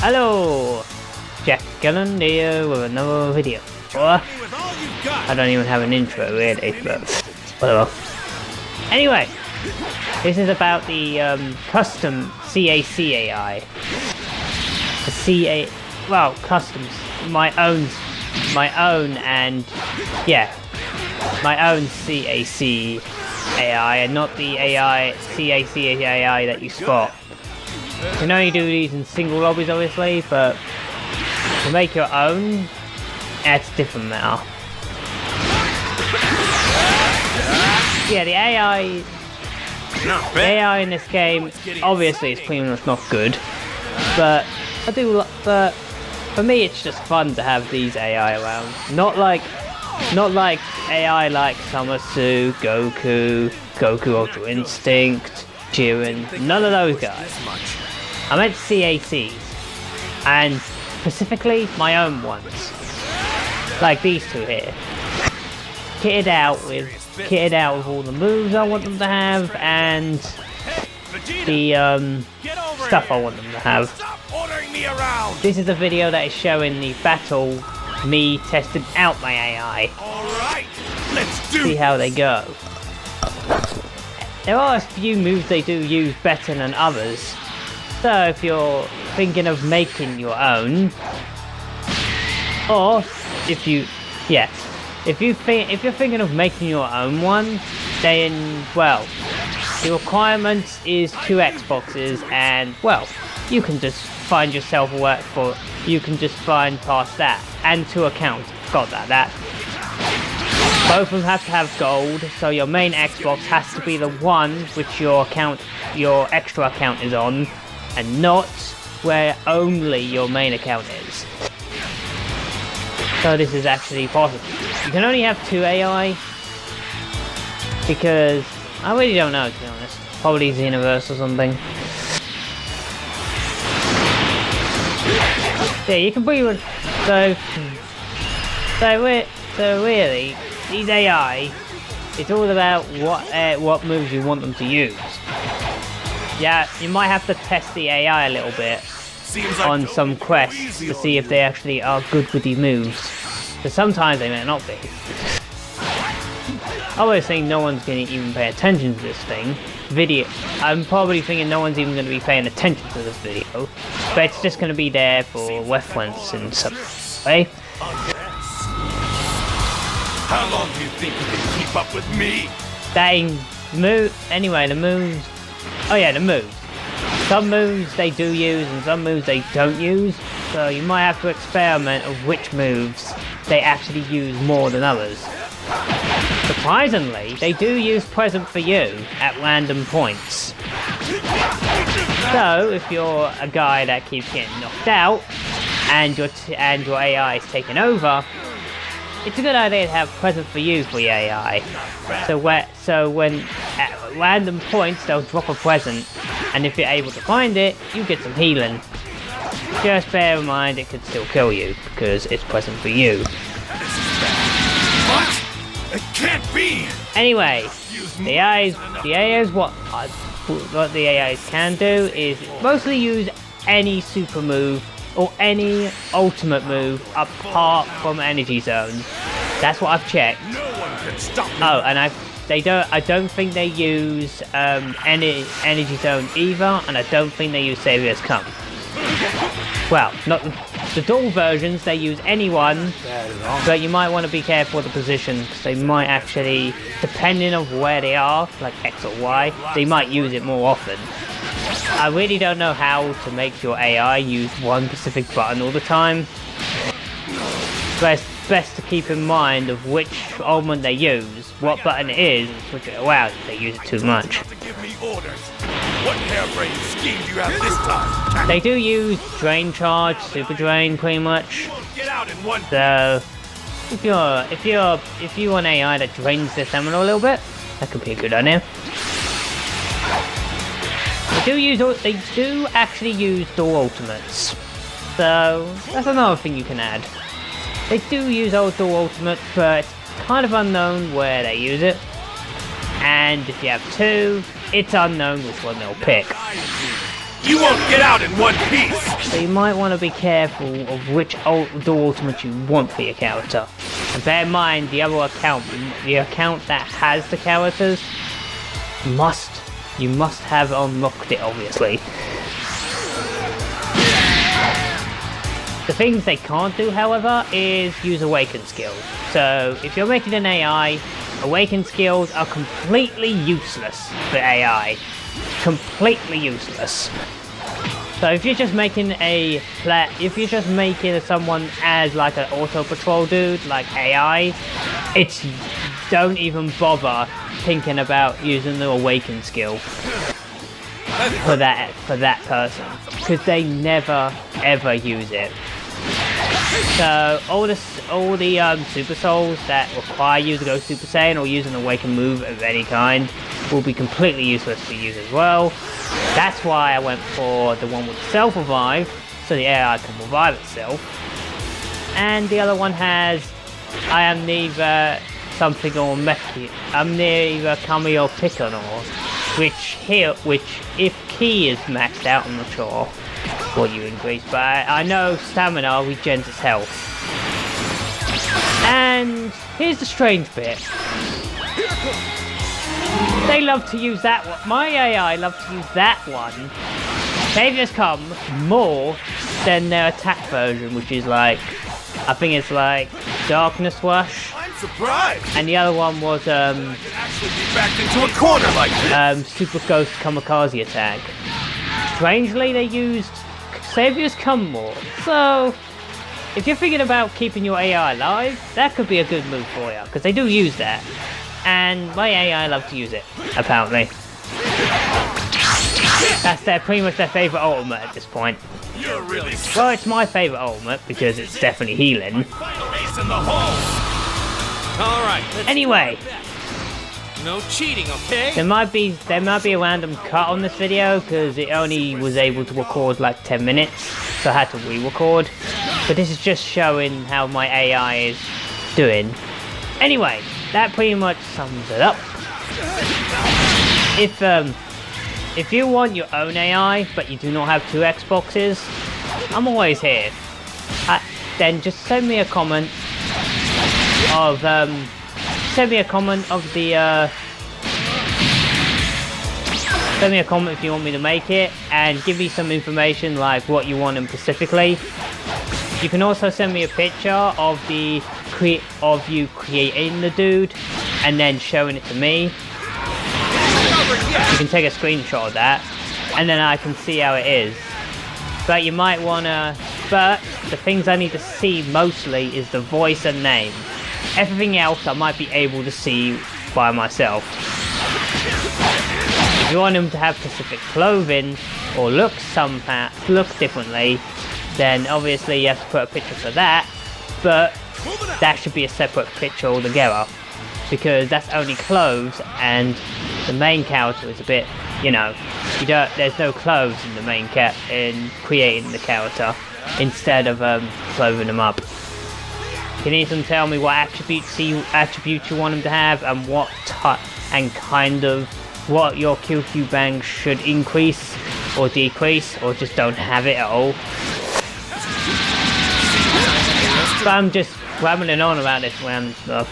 Hello, Jack Gillen here with another video. I don't even have an intro really, but whatever. Anyway, this is about the custom Cac AI. The customs, my own and yeah, my own Cac AI, and not the Cac AI that you spot. You can only do these in single lobbies, obviously, but to make your own, that's a different matter. Yeah, the AI in this game, obviously, is pretty much not good, but but for me, it's just fun to have these AI around. Not like AI like Summersu, Goku Ultra Instinct, Jiren, none of those guys. I meant CACs, and specifically my own ones, like these two here. Kitted out with all the moves I want them to have, and the stuff I want them to have. This is a video that is showing the battle, me testing out my AI. See how they go. There are a few moves they do use better than others. So if you're thinking of making your own, or if you're thinking of making your own one, then well, the requirement is 2 Xboxes, and well, you can just find yourself work for. You can just find past that, and 2 accounts. Got that. Both of them have to have gold, so your main Xbox has to be the one which your extra account is on, and not where only your main account is. So this is actually possible. You can only have 2 AI, because I really don't know, to be honest. Probably Xenoverse or something. Yeah, you can pretty much. So really, these AI, it's all about what moves you want them to use. Yeah, you might have to test the AI a little bit on some quests to see if they actually are good with these moves. But sometimes they may not be. Obviously, no one's going to even pay attention to this video. I'm probably thinking no one's even going to be paying attention to this video, but it's just going to be there for reference in some way. How long do you think you can keep up with me? Anyway, the moves. Oh yeah, the moves. Some moves they do use and some moves they don't use, so you might have to experiment of which moves they actually use more than others. Surprisingly, they do use Present for You at random points. So if you're a guy that keeps getting knocked out and your AI is taken over, it's a good idea to have Present for You for your AI. So when at random points they'll drop a present, and if you're able to find it, you get some healing. Just bear in mind it could still kill you because it's Present for You. What? It can't be. Anyway, the AIs what the AIs can do is mostly use any super move or any ultimate move apart from energy zones. That's what I've checked. No one can stop me. Oh, and I don't think they use any energy zone either, and I don't think they use Save As Come. Well, not the dual versions. They use anyone, but you might want to be careful of the position because they might actually, depending on where they are, like X or Y, they might use it more often. I really don't know how to make your AI use one specific button all the time. But it's best to keep in mind of which element they use, what button it is, and switch it around if they use it too much. What harebrained scheme do you have this time? They do use Drain Charge, Super Drain, pretty much. So if you want AI that drains their stamina a little bit, that could be a good idea. They do actually use dual ultimates, so that's another thing you can add. They do use dual ultimates, but it's kind of unknown where they use it. And if you have 2, it's unknown which one they'll pick. You won't get out in one piece! So you might want to be careful of which dual ultimate you want for your character. And bear in mind, the other account, the account that has the characters, you must have unlocked it, obviously. The things they can't do, however, is use awakened skills. So if you're making an AI, awakened skills are completely useless for AI. Completely useless. So if you're just making someone as like an auto patrol dude, like AI, it's don't even bother thinking about using the awakened skill for that person, because they never ever use it. So all the Super Souls that require you to go Super Saiyan or use an awakened move of any kind will be completely useless to use as well. That's why I went for the one with self-revive, so the AI can revive itself. And the other one has, I am neither something or Meki. I'm neither Kami or Piccolo, which if Ki is maxed out, I'm not sure what you increase, but I know stamina regens its health. And here's the strange bit. They love to use that one. My AI love to use that one. Saviors come more than their attack version, which is like, I think it's like Darkness Rush. I'm surprised. And the other one was Actually be backed into a corner like this. Super Ghost Kamikaze attack. Strangely, they used Saviors come more. So if you're thinking about keeping your AI alive, that could be a good move for you, because they do use that. And my AI love to use it, apparently. That's pretty much their favourite ultimate at this point. You're really Well, it's my favourite ultimate because it's definitely healing. final ace in the hole. All right. Anyway, No cheating, okay? there might be a random cut on this video because it only was able to record like 10 minutes, so I had to re-record. But this is just showing how my AI is doing. Anyway, that pretty much sums it up. If you want your own AI, but you do not have 2 Xboxes, I'm always here. Then just send me a comment of send me a comment if you want me to make it, and give me some information like what you want specifically. You can also send me a picture of you creating the dude and then showing it to me. You can take a screenshot of that and then I can see how it is. But you might wanna, but the things I need to see mostly is the voice and name. Everything else I might be able to see by myself. If you want him to have specific clothing or look differently, then obviously you have to put a picture for that, but that should be a separate picture altogether, because that's only clothes and the main character is a bit, there's no clothes in the main in creating the character instead of clothing them up. Can you even tell me what attributes you want him to have, and what what your QQ bang should increase or decrease, or just don't have it at all? But I'm just rambling on about this random stuff.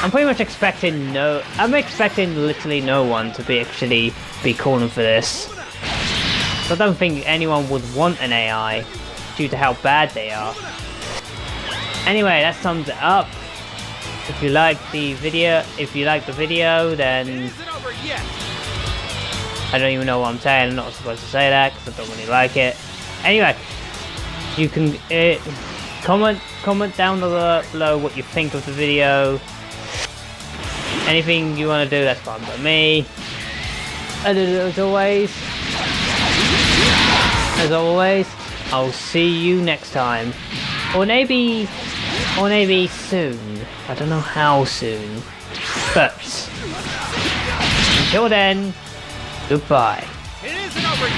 I'm pretty much expecting literally no one to be calling for this. So I don't think anyone would want an AI due to how bad they are. Anyway, that sums it up. If you like the video, then I don't even know what I'm saying. I'm not supposed to say that because I don't really like it. Anyway, you can comment down below what you think of the video. Anything you want to do, that's fine by me. And as always, I'll see you next time, or maybe soon. I don't know how soon, but until then, goodbye. It isn't over yet.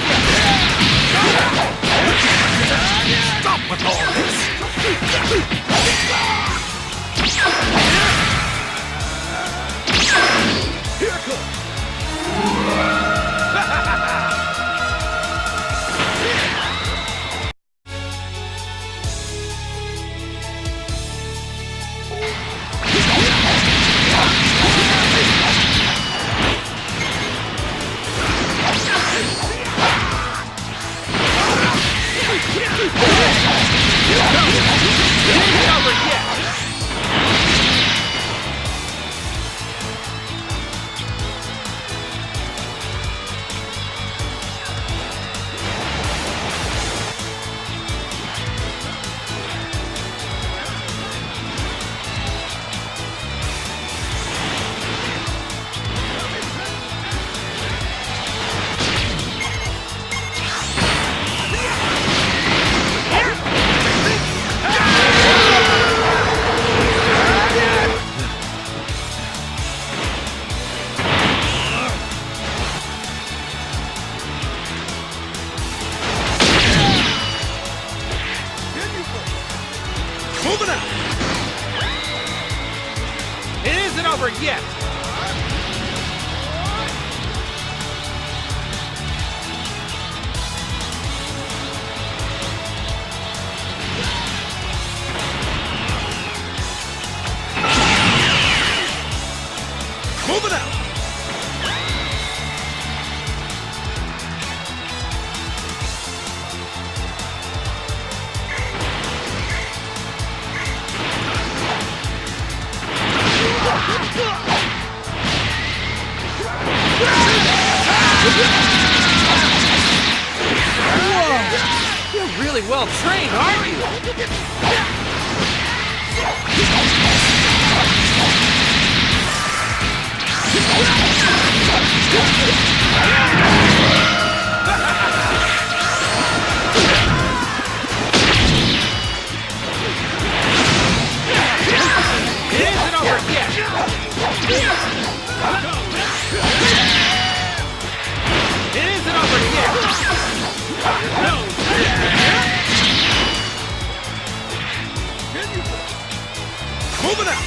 Stop with all this! Here it comes! You're really well trained, aren't you? It isn't over yet. It isn't over yet. No. Moving out!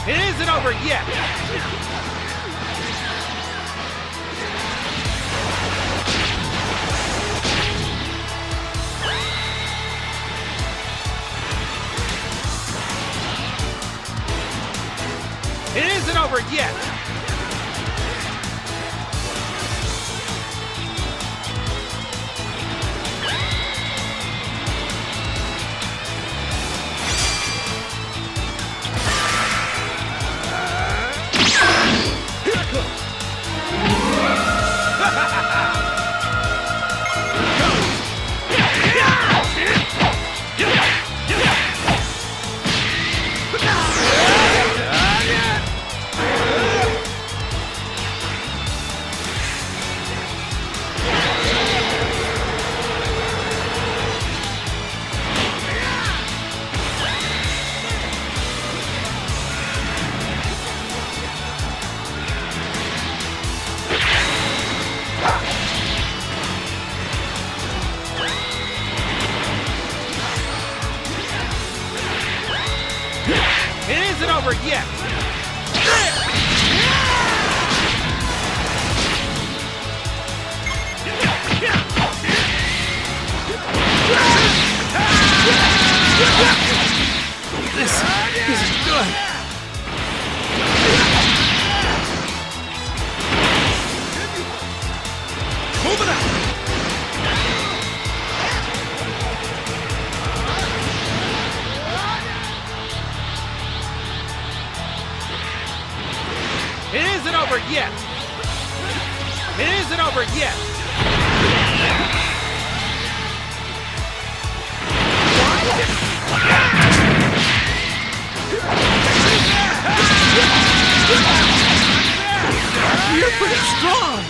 It isn't over yet. It isn't over yet. It isn't over yet. This isn't good. Moving out! It isn't over yet. It isn't over yet. You're pretty strong.